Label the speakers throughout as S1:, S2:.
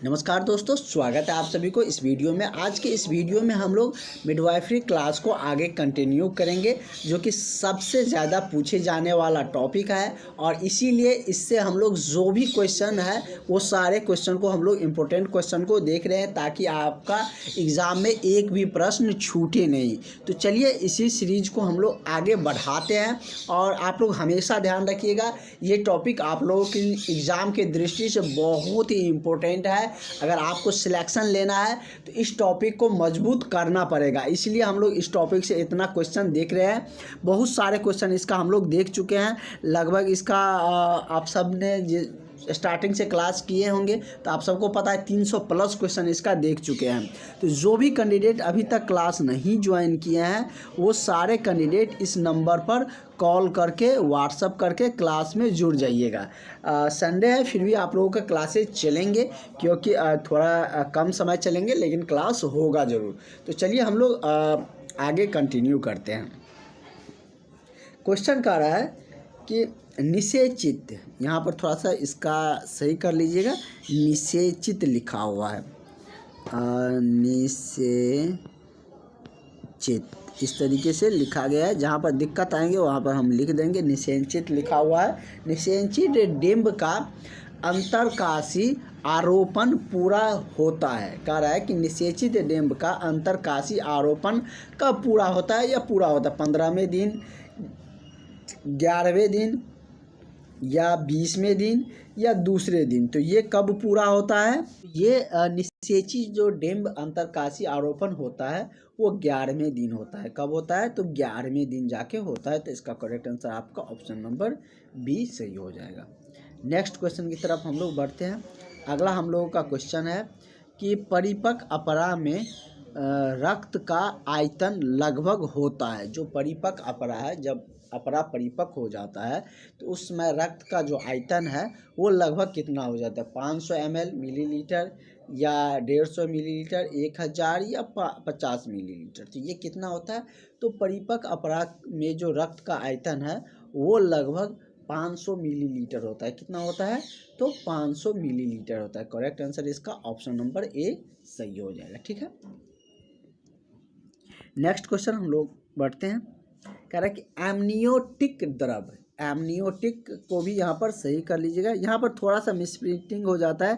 S1: नमस्कार दोस्तों, स्वागत है आप सभी को इस वीडियो में। आज के इस वीडियो में हम लोग मिडवाइफरी क्लास को आगे कंटिन्यू करेंगे, जो कि सबसे ज़्यादा पूछे जाने वाला टॉपिक है। और इसीलिए इससे हम लोग जो भी क्वेश्चन है वो सारे क्वेश्चन को हम लोग इम्पोर्टेंट क्वेश्चन को देख रहे हैं, ताकि आपका एग्ज़ाम में एक भी प्रश्न छूटे नहीं। तो चलिए इसी सीरीज को हम लोग आगे बढ़ाते हैं। और आप लोग हमेशा ध्यान रखिएगा, ये टॉपिक आप लोगों की एग्ज़ाम के दृष्टि से बहुत ही इम्पोर्टेंट है। अगर आपको सिलेक्शन लेना है तो इस टॉपिक को मजबूत करना पड़ेगा, इसलिए हम लोग इस टॉपिक से इतना क्वेश्चन देख रहे हैं। बहुत सारे क्वेश्चन इसका हम लोग देख चुके हैं। लगभग इसका आप सब ने स्टार्टिंग से क्लास किए होंगे तो आप सबको पता है 300 प्लस क्वेश्चन इसका देख चुके हैं। तो जो भी कैंडिडेट अभी तक क्लास नहीं ज्वाइन किए हैं वो सारे कैंडिडेट इस नंबर पर कॉल करके व्हाट्सअप करके क्लास में जुड़ जाइएगा। संडे है फिर भी आप लोगों का क्लासेस चलेंगे, क्योंकि थोड़ा कम समय चलेंगे लेकिन क्लास होगा ज़रूर। तो चलिए हम लोग आगे कंटिन्यू करते हैं। क्वेश्चन कह रहा है कि निषेचित, यहाँ पर थोड़ा सा इसका सही कर लीजिएगा, निषेचित लिखा हुआ है, निषेचित इस तरीके से लिखा गया है। जहाँ पर दिक्कत आएंगे वहाँ पर हम लिख देंगे निषेचित लिखा हुआ है। निषेचित डिंब का अंतरकाशी आरोपण पूरा होता है। कह रहा है कि निषेचित डिंब का अंतरकाशी आरोपण कब पूरा होता है या पूरा होता है, 15वें दिन, 11वें दिन या 20वें दिन या दूसरे दिन। तो ये कब पूरा होता है? ये निषेचित जो डिंब अंतरकाशी आरोपण होता है वो 11वें दिन होता है। कब होता है? तो 11वें दिन जाके होता है। तो इसका करेक्ट आंसर आपका ऑप्शन नंबर बी सही हो जाएगा। नेक्स्ट क्वेश्चन की तरफ हम लोग बढ़ते हैं। अगला हम लोगों का क्वेश्चन है कि परिपक्व अपरा में रक्त का आयतन लगभग होता है। जो परिपक्व अपरा है, जब अपरा परिपक्व हो जाता है तो उस समय रक्त का जो आयतन है वो लगभग कितना हो जाता है? 500 ml मिलीलीटर या 150 मिलीलीटर, 1000 या 50 मिलीलीटर। तो ये कितना होता है? तो परिपक्व अपरा में जो रक्त का आयतन है वो लगभग 500 मिलीलीटर होता है। कितना होता है? तो 500 मिलीलीटर होता है। करेक्ट आंसर इसका ऑप्शन नंबर ए सही हो जाएगा। ठीक है, नेक्स्ट क्वेश्चन हम लोग बढ़ते हैं। कह रहा है कि एमनियोटिक द्रव, एमनियोटिक को भी यहाँ पर सही कर लीजिएगा। यहाँ पर थोड़ा सा मिसप्रिंटिंग हो जाता है,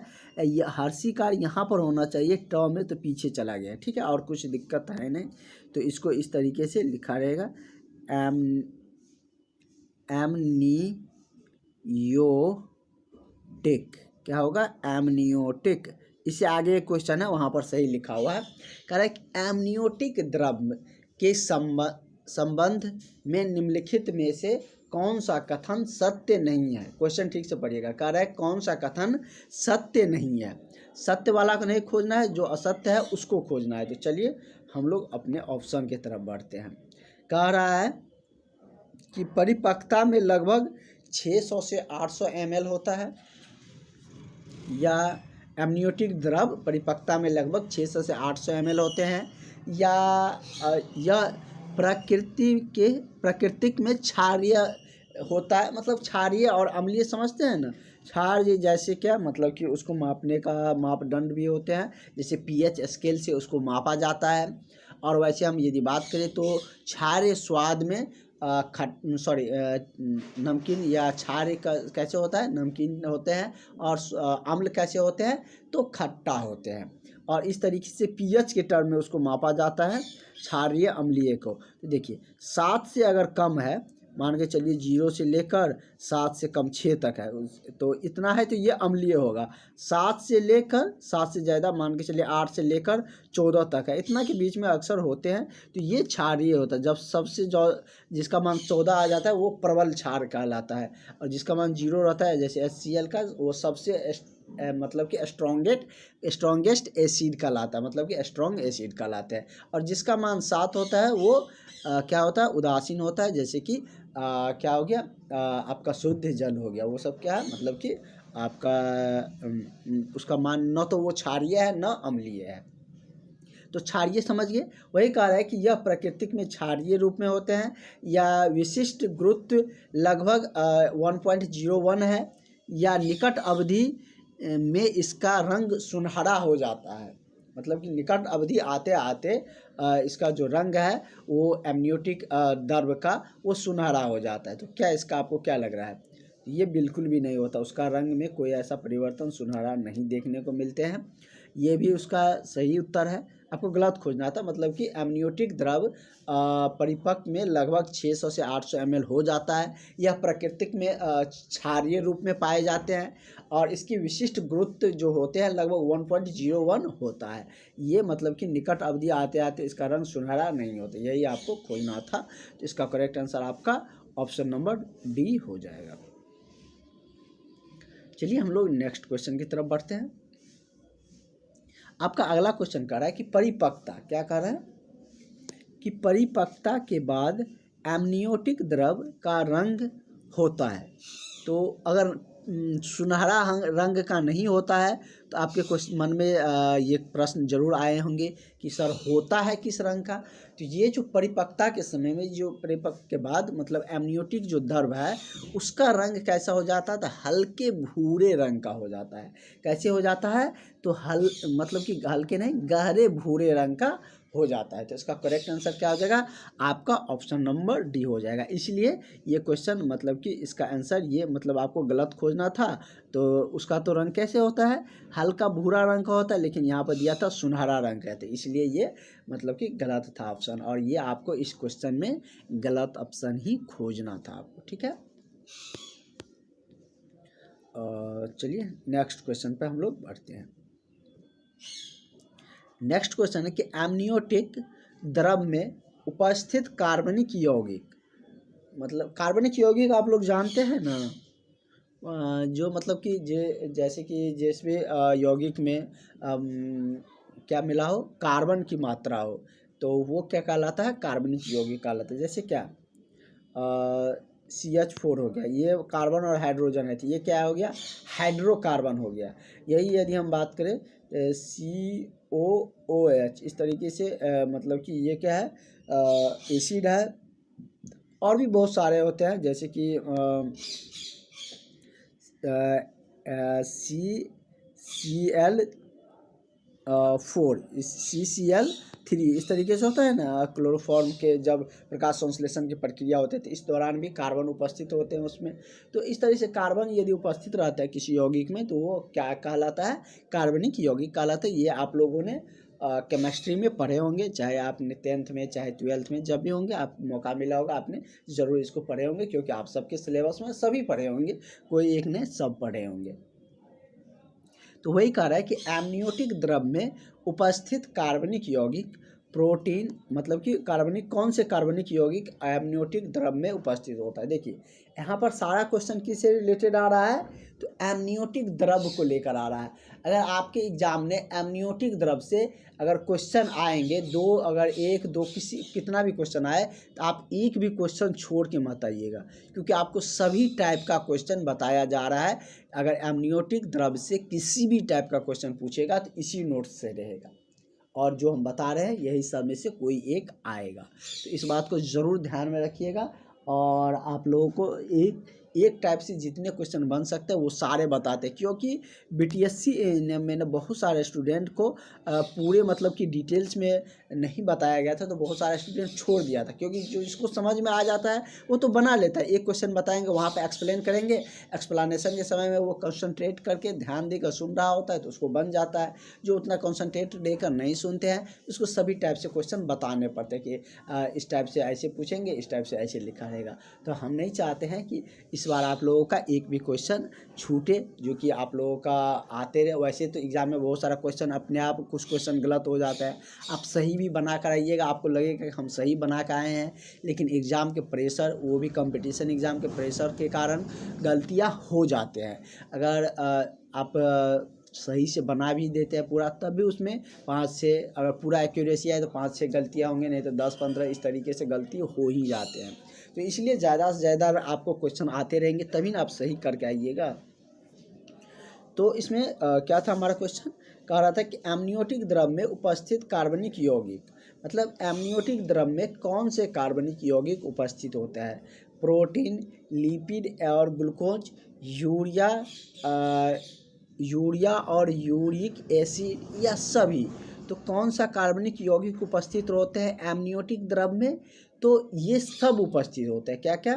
S1: हर्षिकार यहाँ पर होना चाहिए टर्म में, तो पीछे चला गया। ठीक है, और कुछ दिक्कत है नहीं, तो इसको इस तरीके से लिखा रहेगा, एमनियोटिक। क्या होगा? एमनियोटिक। इससे आगे एक क्वेश्चन है वहाँ पर सही लिखा हुआ है। कह रहा है कि एमनियोटिक द्रव के संबंध में निम्नलिखित में से कौन सा कथन सत्य नहीं है? क्वेश्चन ठीक से पढ़िएगा। कह रहा है कौन सा कथन सत्य नहीं है। सत्य वाला को नहीं खोजना है, जो असत्य है उसको खोजना है। तो चलिए हम लोग अपने ऑप्शन की तरफ बढ़ते हैं। कह रहा है कि परिपक्वता में लगभग 600 से 800 ml होता है, या एमनियोटिक द्रव परिपक्वता में लगभग 600 से 800 ml होते हैं, या यह प्राकृतिक में क्षारीय होता है। मतलब क्षारीय और अम्लीय समझते हैं ना। क्षारीय जैसे क्या, मतलब कि उसको मापने का मापदंड भी होते हैं, जैसे पीएच स्केल से उसको मापा जाता है। और वैसे हम यदि बात करें तो क्षारीय स्वाद में नमकीन या क्षारीय कैसे होता है? नमकीन होते हैं। और अम्ल कैसे होते हैं? तो खट्टा होते हैं। और इस तरीके से पीएच के टर्म में उसको मापा जाता है, क्षारीय अम्लीय को। तो देखिए 7 से अगर कम है, मान के चलिए 0 से लेकर 7 से कम 6 तक है, तो इतना है तो ये अम्लीय होगा। 7 से लेकर 7 से ज़्यादा, मान के चलिए 8 से लेकर 14 तक है, इतना के बीच में अक्सर होते हैं, तो ये क्षारीय होता है। जब सबसे जो जिसका मान 14 आ जाता है वो प्रबल क्षार कहलाता है, और जिसका मान 0 रहता है जैसे HCl का, वो सबसे मतलब कि स्ट्रॉन्गेस्ट एसिड कहलाता है, मतलब कि स्ट्रॉन्ग एसिड कहलाते हैं। और जिसका मान 7 होता है वो क्या होता है? उदासीन होता है। जैसे कि क्या हो गया? आपका शुद्ध जल हो गया। वो सब क्या है? मतलब कि आपका उसका मान न तो वो क्षारीय है न अम्लीय है। तो क्षारीय समझ गए। वही कह रहा है कि यह प्राकृतिक में क्षारीय रूप में होते हैं, या विशिष्ट गुरुत्व लगभग 1.01 है, या निकट अवधि में इसका रंग सुनहरा हो जाता है। मतलब कि निकट अवधि आते आते इसका जो रंग है वो एमनियोटिक द्रव का वो सुनहरा हो जाता है। तो क्या इसका आपको क्या लग रहा है? ये बिल्कुल भी नहीं होता, उसका रंग में कोई ऐसा परिवर्तन सुनहरा नहीं देखने को मिलते हैं। ये भी उसका सही उत्तर है। आपको गलत खोजना था, मतलब कि एमनियोटिक द्रव परिपक्व में लगभग 600 से 800 ml हो जाता है। यह प्राकृतिक में क्षारीय रूप में पाए जाते हैं और इसकी विशिष्ट गुरुत्व जो होते हैं लगभग 1.01 होता है। ये मतलब कि निकट अवधि आते आते इसका रंग सुनहरा नहीं होता, यही आपको खोजना था। तो इसका करेक्ट आंसर आपका ऑप्शन नंबर डी हो जाएगा। चलिए हम लोग नेक्स्ट क्वेश्चन की तरफ बढ़ते हैं। आपका अगला क्वेश्चन कह रहा है कि परिपक्वता, क्या कह रहा है कि परिपक्वता के बाद एमनियोटिक द्रव का रंग होता है। तो अगर सुनहरा रंग का नहीं होता है तो आपके क्वेश्चन मन में ये प्रश्न जरूर आए होंगे कि सर होता है किस रंग का। तो ये जो परिपक्वता के समय में, जो परिपक्व के बाद मतलब एमनियोटिक जो द्रव है उसका रंग कैसा हो जाता है? तो हल्के भूरे रंग का हो जाता है। कैसे हो जाता है? तो मतलब कि हल्के नहीं, गहरे भूरे रंग का हो जाता है। तो इसका करेक्ट आंसर क्या हो जाएगा? आपका ऑप्शन नंबर डी हो जाएगा। इसलिए ये क्वेश्चन मतलब कि इसका आंसर ये मतलब आपको गलत खोजना था। तो उसका तो रंग कैसे होता है? हल्का भूरा रंग का होता है, लेकिन यहाँ पर दिया था सुनहरा रंग कहते, इसलिए ये मतलब कि गलत था ऑप्शन। और ये आपको इस क्वेश्चन में गलत ऑप्शन ही खोजना था आपको, ठीक है। चलिए नेक्स्ट क्वेश्चन पे हम लोग बढ़ते हैं। नेक्स्ट क्वेश्चन है कि एमनियोटिक द्रव में उपस्थित कार्बनिक यौगिक, मतलब कार्बनिक यौगिक आप लोग जानते हैं ना, जो मतलब कि जैसे कि जिसमें यौगिक में क्या मिला हो, कार्बन की मात्रा हो, तो वो क्या कहलाता है? कार्बनिक यौगिक कहलाता है। जैसे क्या CH4 हो गया, ये कार्बन और हाइड्रोजन है, तो ये क्या हो गया? हाइड्रोकार्बन हो गया। यही यदि हम बात करें COOH, इस तरीके से मतलब कि ये क्या है? एसिड है। और भी बहुत सारे होते हैं, जैसे कि CCl4, CCl3, इस तरीके से होता है ना। क्लोरोफॉर्म के जब प्रकाश संश्लेषण की प्रक्रिया होती है तो इस दौरान भी कार्बन उपस्थित होते हैं उसमें। तो इस तरह से कार्बन यदि उपस्थित रहता है किसी यौगिक में तो वो क्या कहलाता है? कार्बनिक यौगिक कहलाता है। ये आप लोगों ने केमिस्ट्री में पढ़े होंगे, चाहे आपने 10th में चाहे 12th में, जब भी होंगे आप मौका मिला होगा आपने ज़रूर इसको पढ़े होंगे, क्योंकि आप सबके सिलेबस में सभी पढ़े होंगे, कोई एक ने सब पढ़े होंगे। तो वही कह रहा है कि एमनियोटिक द्रव में उपस्थित कार्बनिक यौगिक प्रोटीन, मतलब कि कार्बनिक कौन से कार्बनिक यौगिक एमनियोटिक द्रव में उपस्थित होता है। देखिए यहाँ पर सारा क्वेश्चन किससे रिलेटेड आ रहा है? तो एमनियोटिक द्रव को लेकर आ रहा है। अगर आपके एग्जाम में एमनियोटिक द्रव से अगर क्वेश्चन आएंगे अगर एक दो कितना भी क्वेश्चन आए तो आप एक भी क्वेश्चन छोड़ के मत आइएगा, क्योंकि आपको सभी टाइप का क्वेश्चन बताया जा रहा है। अगर एमनियोटिक द्रव से किसी भी टाइप का क्वेश्चन पूछेगा तो इसी नोट से रहेगा, और जो हम बता रहे हैं यही सब में से कोई एक आएगा। तो इस बात को ज़रूर ध्यान में रखिएगा। और आप लोगों को एक टाइप से जितने क्वेश्चन बन सकते हैं वो सारे बताते हैं, क्योंकि BTSC में बहुत सारे स्टूडेंट को पूरे मतलब कि डिटेल्स में नहीं बताया गया था, तो बहुत सारे स्टूडेंट छोड़ दिया था। क्योंकि जो इसको समझ में आ जाता है वो तो बना लेता है, एक क्वेश्चन बताएंगे वहाँ पे एक्सप्लेन करेंगे, एक्सप्लेनेशन के समय में वो कंसंट्रेट करके ध्यान देकर सुन रहा होता है तो उसको बन जाता है। जो उतना कंसंट्रेट देकर नहीं सुनते हैं उसको सभी टाइप से क्वेश्चन बताने पड़ते हैं कि इस टाइप से ऐसे पूछेंगे, इस टाइप से ऐसे लिखा रहेगा। तो हम नहीं चाहते हैं कि इस बार आप लोगों का एक भी क्वेश्चन छूटे, जो कि आप लोगों का आते रहे। वैसे तो एग्ज़ाम में बहुत सारा क्वेश्चन अपने आप कुछ क्वेश्चन गलत हो जाता है, आप सही भी बना कर आइएगा, आपको लगेगा कि हम सही बना कर आए हैं, लेकिन एग्ज़ाम के प्रेशर, वो भी कंपटीशन एग्ज़ाम के प्रेशर के कारण गलतियाँ हो जाते हैं। अगर आप सही से बना भी देते हैं पूरा, तब भी उसमें 5 से, अगर पूरा एक्यूरेसी है तो 5 से गलतियाँ होंगी, नहीं तो 10-15 इस तरीके से गलती हो ही जाते हैं। तो इसलिए ज़्यादा से ज़्यादा आपको क्वेश्चन आते रहेंगे तभी ना आप सही करके आइएगा। तो इसमें क्या था हमारा क्वेश्चन? कह रहा था कि एमनियोटिक द्रव में उपस्थित कार्बनिक यौगिक, मतलब एमनियोटिक द्रव में कौन से कार्बनिक यौगिक उपस्थित होता है? प्रोटीन, लिपिड और ग्लूकोज, यूरिया, यूरिया और यूरिक एसिड या सभी। तो कौन सा कार्बनिक यौगिक उपस्थित होते हैं एमनियोटिक द्रव में? तो ये सब उपस्थित होते हैं। क्या क्या?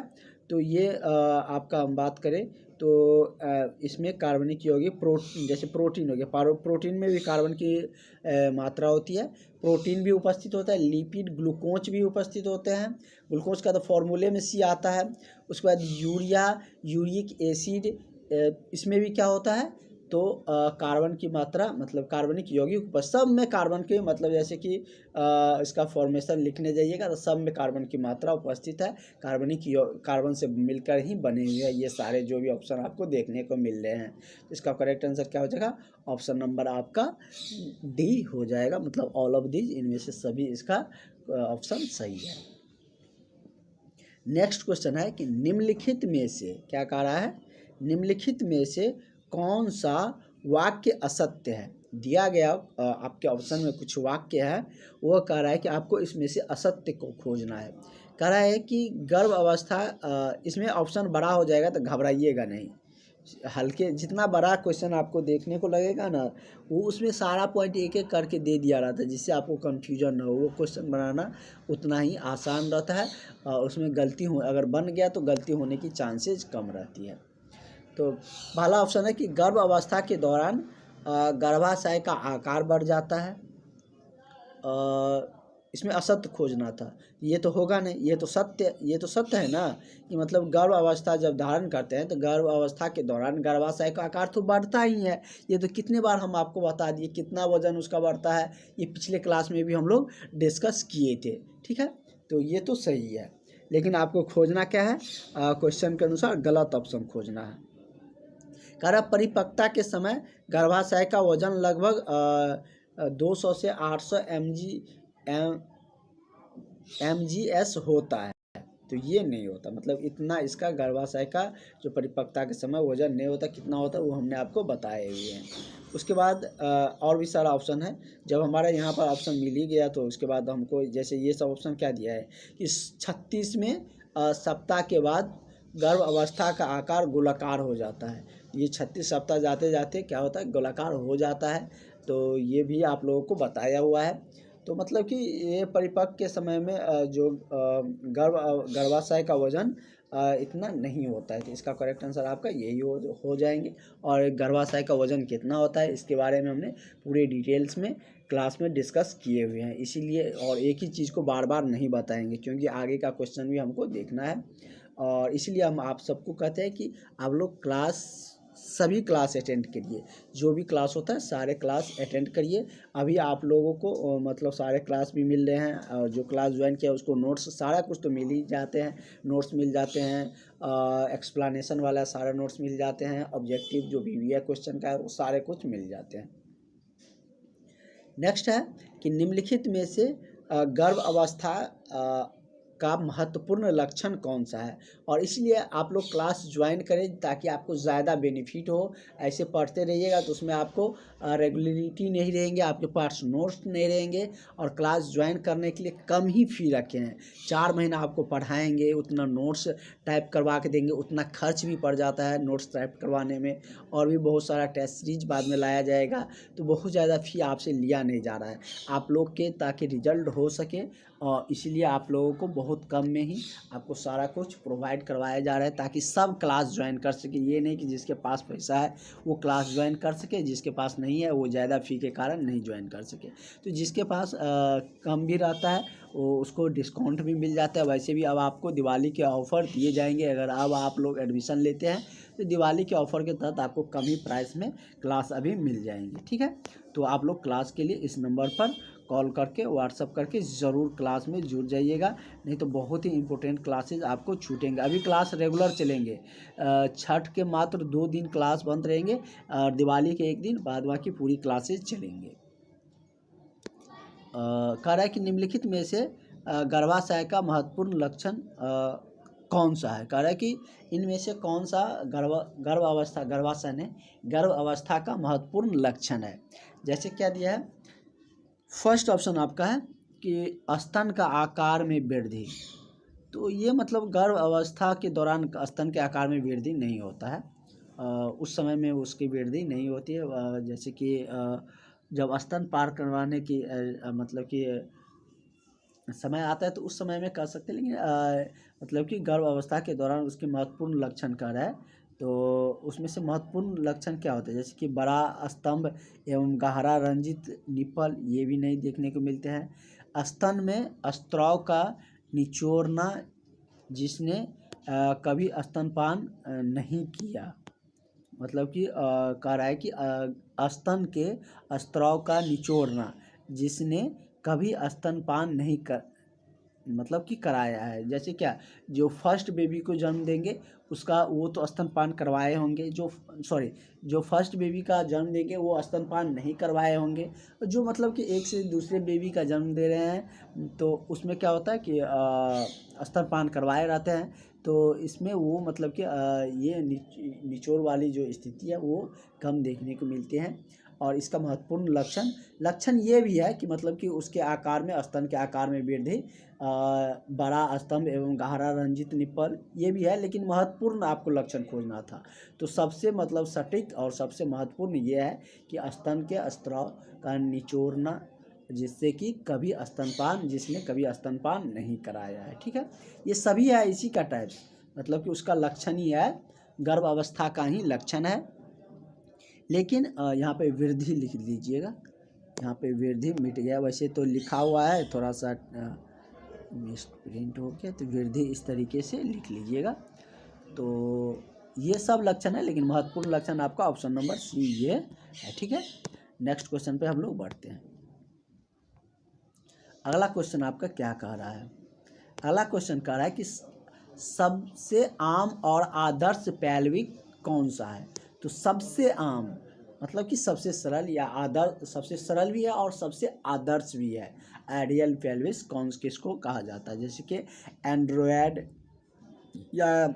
S1: तो ये आपका हम बात करें तो इसमें कार्बनिक यौगिक जैसे प्रोटीन हो गया, प्रोटीन में भी कार्बन की मात्रा होती है। प्रोटीन भी उपस्थित होता है, लिपिड ग्लूकोज भी उपस्थित होते हैं। ग्लूकोज का तो फॉर्मूले में सी आता है। उसके बाद यूरिया, यूरिक एसिड, इसमें भी क्या होता है? तो कार्बन की मात्रा मतलब कार्बनिक यौगिक सब में कार्बन के मतलब जैसे कि इसका फॉर्मेशन लिखने जाइएगा तो सब में कार्बन की मात्रा उपस्थित है। कार्बन से मिलकर ही बने हुए हैं ये सारे जो भी ऑप्शन आपको देखने को मिल रहे हैं। तो इसका करेक्ट आंसर क्या हो जाएगा? ऑप्शन नंबर आपका डी हो जाएगा, मतलब ऑल ऑफ दीज, इनमें से सभी इसका ऑप्शन सही है। नेक्स्ट क्वेश्चन है कि निम्नलिखित में से क्या कह रहा है? निम्नलिखित में से कौन सा वाक्य असत्य है? दिया गया आपके ऑप्शन में कुछ वाक्य है, वो कह रहा है कि आपको इसमें से असत्य को खोजना है। कह रहा है कि गर्भ अवस्था, इसमें ऑप्शन बड़ा हो जाएगा तो घबराइएगा नहीं। हल्के जितना बड़ा क्वेश्चन आपको देखने को लगेगा ना, वो उसमें सारा पॉइंट एक एक करके दे दिया रहता है जिससे आपको कन्फ्यूजन ना हो। वो क्वेश्चन बनाना उतना ही आसान रहता है और उसमें गलती हो अगर बन गया तो गलती होने की चांसेस कम रहती है। तो पहला ऑप्शन है कि गर्भ अवस्था के दौरान गर्भाशय का आकार बढ़ जाता है। इसमें असत्य खोजना था, ये तो होगा नहीं, ये तो सत्य है ना कि मतलब गर्भ अवस्था जब धारण करते हैं तो गर्भ अवस्था के दौरान गर्भाशय का आकार तो बढ़ता ही है। ये तो कितने बार हम आपको बता दिए कितना वजन उसका बढ़ता है, ये पिछले क्लास में भी हम लोग डिस्कस किए थे। ठीक है, तो ये तो सही है, लेकिन आपको खोजना क्या है? क्वेश्चन के अनुसार गलत ऑप्शन खोजना है। गर्भ परिपक्वता के समय गर्भाशय का वजन लगभग 200 से 800 mgs होता है। तो ये नहीं होता, मतलब इतना इसका गर्भाशय का जो परिपक्वता के समय वजन नहीं होता। कितना होता है वो हमने आपको बताए हुए हैं। उसके बाद और भी सारा ऑप्शन है। जब हमारा यहाँ पर ऑप्शन मिल ही गया तो उसके बाद हमको जैसे ये सब ऑप्शन क्या दिया है कि 36वें सप्ताह के बाद गर्भ अवस्था का आकार गोलाकार हो जाता है। ये 36 सप्ताह जाते जाते क्या होता है? गोलाकार हो जाता है। तो ये भी आप लोगों को बताया हुआ है। तो मतलब कि ये परिपक्व के समय में जो गर्भाशय का वजन इतना नहीं होता है। तो इसका करेक्ट आंसर आपका यही हो जाएंगे। और गर्भाशय का वजन कितना होता है इसके बारे में हमने पूरे डिटेल्स में क्लास में डिस्कस किए हुए हैं, इसीलिए और एक ही चीज़ को बार बार नहीं बताएंगे क्योंकि आगे का क्वेश्चन भी हमको देखना है। और इसलिए हम आप सबको कहते हैं कि आप लोग सभी क्लास अटेंड करिए। जो भी क्लास होता है सारे क्लास अटेंड करिए। अभी आप लोगों को मतलब सारे क्लास भी मिल रहे हैं और जो क्लास ज्वाइन किया उसको नोट्स सारा कुछ तो मिल ही जाते हैं। नोट्स मिल जाते हैं, एक्सप्लेनेशन वाला सारे नोट्स मिल जाते हैं, ऑब्जेक्टिव जो भी है क्वेश्चन का वो सारे कुछ मिल जाते हैं। नेक्स्ट है कि निम्नलिखित में से गर्भ अवस्था का महत्वपूर्ण लक्षण कौन सा है? और इसलिए आप लोग क्लास ज्वाइन करें ताकि आपको ज़्यादा बेनिफिट हो। ऐसे पढ़ते रहिएगा तो उसमें आपको रेगुलरिटी नहीं रहेंगे, आपके पास नोट्स नहीं रहेंगे। और क्लास ज्वाइन करने के लिए कम ही फ़ी रखे हैं। 4 महीना आपको पढ़ाएंगे, उतना नोट्स टाइप करवा के देंगे, उतना खर्च भी पड़ जाता है नोट्स टाइप करवाने में। और भी बहुत सारा टेस्ट सीरीज बाद में लाया जाएगा, तो बहुत ज़्यादा फ़ी आपसे लिया नहीं जा रहा है आप लोग के, ताकि रिजल्ट हो सके। और इसीलिए आप लोगों को बहुत कम में ही आपको सारा कुछ प्रोवाइड करवाया जा रहा है ताकि सब क्लास ज्वाइन कर सके। ये नहीं कि जिसके पास पैसा है वो क्लास ज्वाइन कर सके, जिसके पास नहीं है वो ज़्यादा फ़ी के कारण नहीं ज्वाइन कर सके। तो जिसके पास कम भी रहता है वो उसको डिस्काउंट भी मिल जाता है। वैसे भी अब आपको दिवाली के ऑफ़र दिए जाएंगे, अगर अब आप लोग एडमिशन लेते हैं तो दिवाली के ऑफ़र के तहत आपको कम ही प्राइस में क्लास अभी मिल जाएंगी। ठीक है, तो आप लोग क्लास के लिए इस नंबर पर कॉल करके व्हाट्सअप करके ज़रूर क्लास में जुड़ जाइएगा, नहीं तो बहुत ही इंपॉर्टेंट क्लासेज आपको छूटेंगे। अभी क्लास रेगुलर चलेंगे, छठ के मात्र 2 दिन क्लास बंद रहेंगे और दिवाली के 1 दिन, बाद बाकी पूरी क्लासेज चलेंगे। कह रहा है कि निम्नलिखित में से गर्भाशय का महत्वपूर्ण लक्षण कौन सा है? कह रहा है कि इनमें से कौन सा गर्भ अवस्था का महत्वपूर्ण लक्षण है। जैसे क्या दिया है, फर्स्ट ऑप्शन आपका है कि स्तन का आकार में वृद्धि। तो ये मतलब गर्भ अवस्था के दौरान स्तन के आकार में वृद्धि नहीं होता है। उस समय में उसकी वृद्धि नहीं होती है। जैसे कि जब स्तन पार करवाने की मतलब कि समय आता है तो उस समय में कर सकते हैं, लेकिन मतलब कि गर्भ अवस्था के दौरान उसके महत्वपूर्ण लक्षण क्या है, तो उसमें से महत्वपूर्ण लक्षण क्या होते हैं, जैसे कि बड़ा स्तंभ एवं गहरा रंजित निप्पल, ये भी नहीं देखने को मिलते हैं। स्तन में स्त्राव का निचोड़ना, जिसने कभी स्तनपान नहीं किया, मतलब कि कह रहा है कि स्तन के स्त्राव का निचोड़ना, जिसने कभी स्तनपान नहीं कर मतलब कि कराया है। जैसे क्या, जो फर्स्ट बेबी को जन्म देंगे उसका वो तो स्तनपान करवाए होंगे, जो फर्स्ट बेबी का जन्म देंगे वो स्तनपान नहीं करवाए होंगे। जो मतलब कि एक से दूसरे बेबी का जन्म दे रहे हैं तो उसमें क्या होता है कि स्तनपान करवाए रहते हैं, तो इसमें वो मतलब कि ये निचोड़ वाली जो स्थिति है वो कम देखने को मिलती है। और इसका महत्वपूर्ण लक्षण ये भी है कि मतलब कि उसके आकार में, स्तन के आकार में वृद्धि, बड़ा स्तंभ एवं गहरा रंजित निप्पल, ये भी है, लेकिन महत्वपूर्ण आपको लक्षण खोजना था। तो सबसे मतलब सटीक और सबसे महत्वपूर्ण ये है कि स्तन के स्त्राव का निचोड़ना, जिससे कि जिसने कभी स्तनपान नहीं कराया है। ठीक है, ये सभी है इसी का टाइप, मतलब कि उसका लक्षण ही है, गर्भ अवस्था का ही लक्षण है। लेकिन यहाँ पे वृद्धि लिख लीजिएगा, यहाँ पे वृद्धि मिट गया, वैसे तो लिखा हुआ है, थोड़ा सा मिस प्रिंट हो गया, तो वृद्धि इस तरीके से लिख लीजिएगा। तो ये सब लक्षण है, लेकिन महत्वपूर्ण लक्षण आपका ऑप्शन नंबर सी ये है। ठीक है, नेक्स्ट क्वेश्चन पे हम लोग बढ़ते हैं। अगला क्वेश्चन आपका क्या कह रहा है, अगला क्वेश्चन कह रहा है कि सबसे आम और आदर्श पैल्विक कौन सा है। तो सबसे आम मतलब कि सबसे सरल या आदर्श, सबसे सरल भी है और सबसे आदर्श भी है। आइडियल पेल्विस कौन किसको कहा जाता है, जैसे कि एंड्रोयड या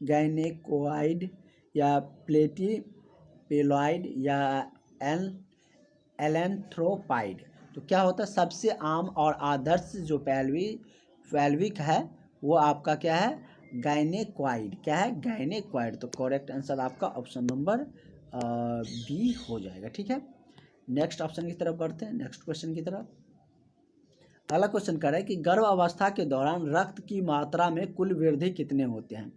S1: गैनेकोइड या प्लेटीपेलॉइड या एलेंथ्रोपाइड। तो क्या होता है, सबसे आम और आदर्श जो पैल्विक है वो आपका क्या है, गायनेक्वाइड। क्या है, गायनेक्वाइड। तो करेक्ट आंसर आपका ऑप्शन नंबर बी हो जाएगा। ठीक है, नेक्स्ट ऑप्शन की तरफ बढ़ते हैं, नेक्स्ट क्वेश्चन की तरफ। अगला क्वेश्चन कर रहा है कि गर्भ अवस्था के दौरान रक्त की मात्रा में कुल वृद्धि कितने होते हैं।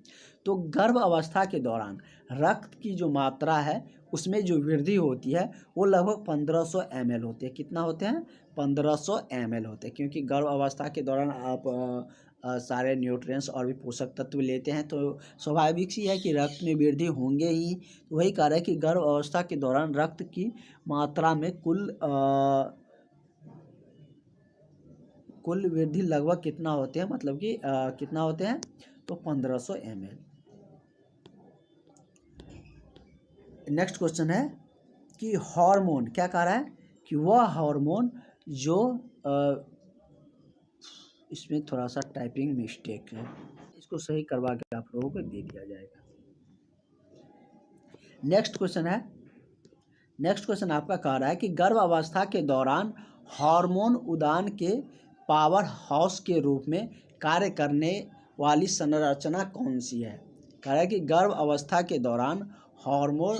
S1: तो गर्भ अवस्था के दौरान रक्त की जो मात्रा है उसमें जो वृद्धि होती है वो लगभग 1500 ml होती है। कितना होते हैं, 1500 ml होते हैं, क्योंकि गर्भ अवस्था के दौरान आप सारे न्यूट्रिएंट्स और भी पोषक तत्व लेते हैं, तो स्वाभाविक सी है कि रक्त में वृद्धि होंगे ही। तो वही कह रहा है कि गर्भ अवस्था के दौरान रक्त की मात्रा में कुल वृद्धि लगभग कितना होते हैं, मतलब कि कितना होते हैं, तो 1500 ml। नेक्स्ट क्वेश्चन है कि हार्मोन, क्या कह रहा है कि वह हार्मोन जो इसमें थोड़ा सा टाइपिंग मिस्टेक है, इसको सही करवा के आप लोगों को दे दिया जाएगा। नेक्स्ट क्वेश्चन आपका कह रहा है कि गर्भ अवस्था के दौरान हार्मोन उदान के पावर हाउस के रूप में कार्य करने वाली संरचना कौन सी है। कह रहा है कि गर्भ अवस्था के दौरान हार्मोन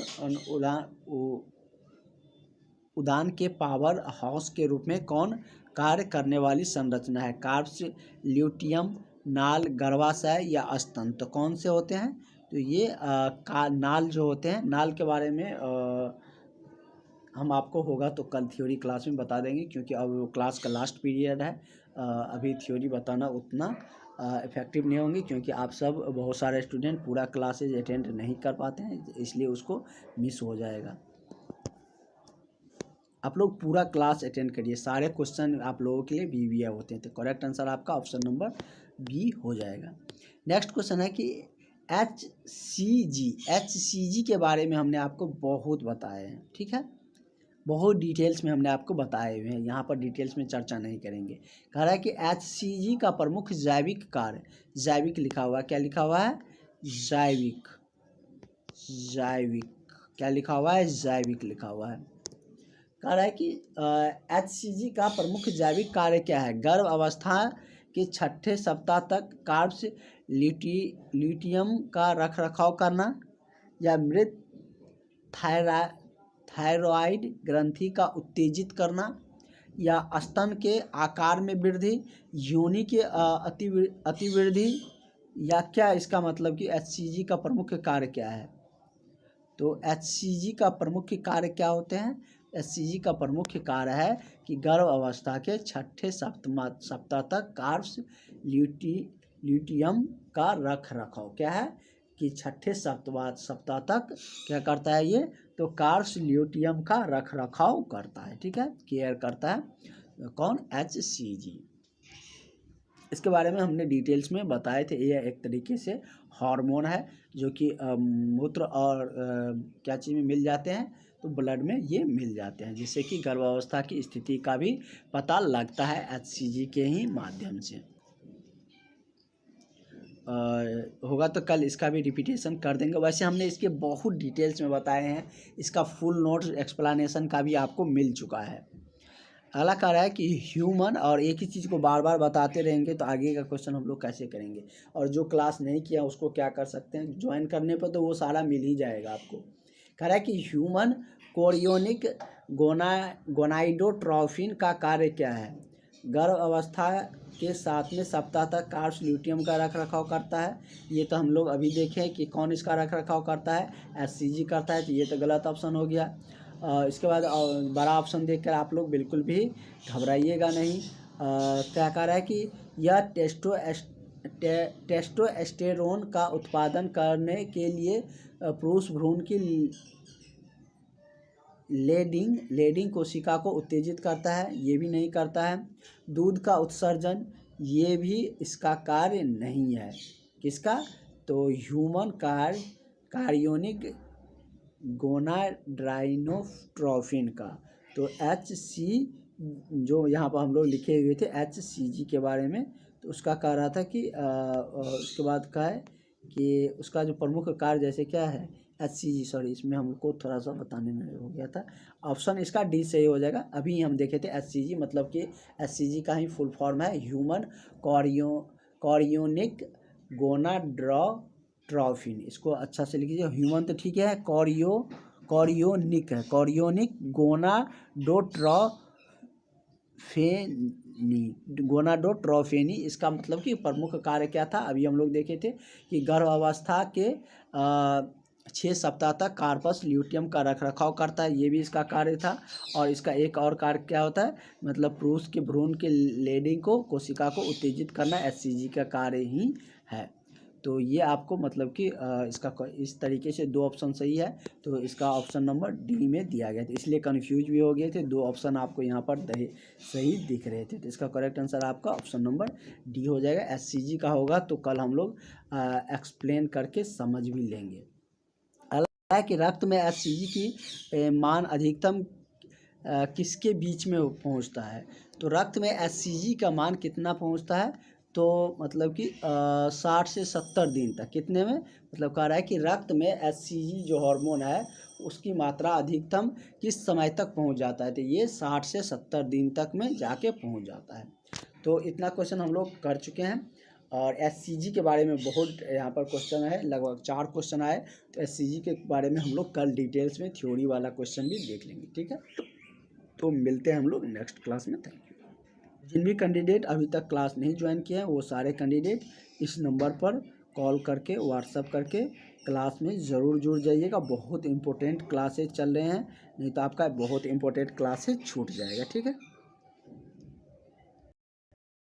S1: उदान के पावर हाउस के रूप में कौन कार्य करने वाली संरचना है। कार्ब्स, ल्यूटियम, नाल, गर्भाशय या स्तन। तो कौन से होते हैं, तो ये नाल जो होते हैं, नाल के बारे में हम आपको होगा तो कल थ्योरी क्लास में बता देंगे, क्योंकि अब वो क्लास का लास्ट पीरियड है। अभी थ्योरी बताना उतना इफेक्टिव नहीं होंगी, क्योंकि आप सब बहुत सारे स्टूडेंट पूरा क्लासेज अटेंड नहीं कर पाते हैं, इसलिए उसको मिस हो जाएगा। आप लोग पूरा क्लास अटेंड करिए, सारे क्वेश्चन आप लोगों के लिए BBA होते हैं। तो करेक्ट आंसर आपका ऑप्शन नंबर बी हो जाएगा। नेक्स्ट क्वेश्चन है कि HCG के बारे में हमने आपको बहुत बताए हैं। ठीक है, बहुत डिटेल्स में हमने आपको बताए हुए हैं, यहाँ पर डिटेल्स में चर्चा नहीं करेंगे। कह रहा है कि HCG का प्रमुख जैविक कार्य, जैविक लिखा हुआ है, क्या लिखा हुआ है, जैविक, क्या लिखा हुआ है, जैविक लिखा हुआ है। कह रहा है कि HCG का प्रमुख जैविक कार्य क्या है, गर्भ अवस्था के 6ठे सप्ताह तक कार्ब्स, ल्यूटियम का रखरखाव करना, या मृत थायराइड ग्रंथि का उत्तेजित करना, या स्तन के आकार में वृद्धि, योनि के अतिवृद्धि, या क्या इसका मतलब कि HCG का प्रमुख कार्य क्या है। तो HCG का प्रमुख कार्य क्या होते हैं। HCG का प्रमुख कार्य है कि गर्भ अवस्था के छठे सप्ताह तक कार्ब्स ल्यूटियम का रख रखाव क्या है कि छठे सप्ताह तक क्या करता है ये, तो कार्ब्स ल्यूटियम का रख रखाव करता है, ठीक है, केयर करता है कौन, HCG। इसके बारे में हमने डिटेल्स में बताए थे। ये एक तरीके से हार्मोन है जो कि मूत्र और क्या चीज़ में मिल जाते हैं, तो ब्लड में ये मिल जाते हैं, जिससे कि गर्भावस्था की स्थिति का भी पता लगता है HCG के ही माध्यम से। होगा तो कल इसका भी रिपीटेशन कर देंगे। वैसे हमने इसके बहुत डिटेल्स में बताए हैं, इसका फुल नोट्स एक्सप्लेनेशन का भी आपको मिल चुका है। अगला कह रहा है कि ह्यूमन, और एक ही चीज़ को बार बार बताते रहेंगे तो आगे का क्वेश्चन हम लोग कैसे करेंगे। और जो क्लास नहीं किया उसको क्या कर सकते हैं, ज्वाइन करने पर तो वो सारा मिल ही जाएगा आपको। कह रहा है कि ह्यूमन कोरियोनिक गोनाइडोट्रोफिन का कार्य क्या है। गर्भ अवस्था के 7वें सप्ताह तक कार्ब्स ल्यूटियम का रख रखाव करता है। ये तो हम लोग अभी देखें कि कौन इसका रख रखाव करता है, HCG करता है, तो ये तो गलत ऑप्शन हो गया। इसके बाद बड़ा ऑप्शन देखकर आप लोग बिल्कुल भी घबराइएगा नहीं। क्या कह रहा है कि यह टेस्टोस्टेरोन का उत्पादन करने के लिए पुरुष भ्रूण की लेडिंग कोशिका को उत्तेजित करता है, ये भी नहीं करता है। दूध का उत्सर्जन, ये भी इसका कार्य नहीं है। किसका, तो ह्यूमन कार्योनिक गोनाड्राइनोट्रोफिन का। तो HC जो यहाँ पर हम लोग लिखे हुए थे HCG के बारे में, तो उसका कह रहा था कि उसके बाद का है कि उसका जो प्रमुख कार्य जैसे क्या है HCG, सॉरी इसमें हमको थोड़ा सा बताने में हो गया था। ऑप्शन इसका D सही हो जाएगा। अभी हम देखे थे HCG मतलब कि HCG का ही फुल फॉर्म है ह्यूमन कॉरियोनिक गोनाड्रोट्रोफिन। इसको अच्छा से लिख लीजिए। ह्यूमन तो ठीक है, कॉरियोनिक है, कॉरियोनिक गोनाडोट्रोफेनी। इसका मतलब कि प्रमुख कार्य क्या था, अभी हम लोग देखे थे कि गर्भावस्था के 6 सप्ताह तक कार्पस ल्यूटियम का रख रखाव करता है, ये भी इसका कार्य था। और इसका एक और कार्य क्या होता है, मतलब पुरुष के भ्रूण के लेडिंग को कोशिका को उत्तेजित करना HCG का कार्य ही है। तो ये आपको मतलब कि इसका इस तरीके से 2 ऑप्शन सही है, तो इसका ऑप्शन नंबर D में दिया गया था, इसलिए कन्फ्यूज भी हो गए थे। 2 ऑप्शन आपको यहाँ पर सही दिख रहे थे, तो इसका करेक्ट आंसर आपका ऑप्शन नंबर D हो जाएगा। HCG का होगा तो कल हम लोग एक्सप्लेन करके समझ भी लेंगे। अगला है कि रक्त में HCG की मान अधिकतम किसके बीच में पहुँचता है। तो रक्त में HCG का मान कितना पहुँचता है, तो मतलब कि 60 से 70 दिन तक। कितने में, मतलब कह रहा है कि रक्त में HCG जो हार्मोन है उसकी मात्रा अधिकतम किस समय तक पहुंच जाता है, तो ये 60 से 70 दिन तक में जाके पहुंच जाता है। तो इतना क्वेश्चन हम लोग कर चुके हैं। और HCG के बारे में बहुत यहाँ पर क्वेश्चन है, लगभग 4 क्वेश्चन आए। तो HCG के बारे में हम लोग कल डिटेल्स में थ्योरी वाला क्वेश्चन भी देख लेंगे, ठीक है। तो मिलते हैं हम लोग नेक्स्ट क्लास में। Thank you. जिन भी कैंडिडेट अभी तक क्लास नहीं ज्वाइन किए हैं वो सारे कैंडिडेट इस नंबर पर कॉल करके व्हाट्सअप करके क्लास में ज़रूर जुड़ जाइएगा। बहुत इंपॉर्टेंट क्लासेज चल रहे हैं, नहीं तो आपका बहुत इंपॉर्टेंट क्लासेज छूट जाएगा, ठीक है।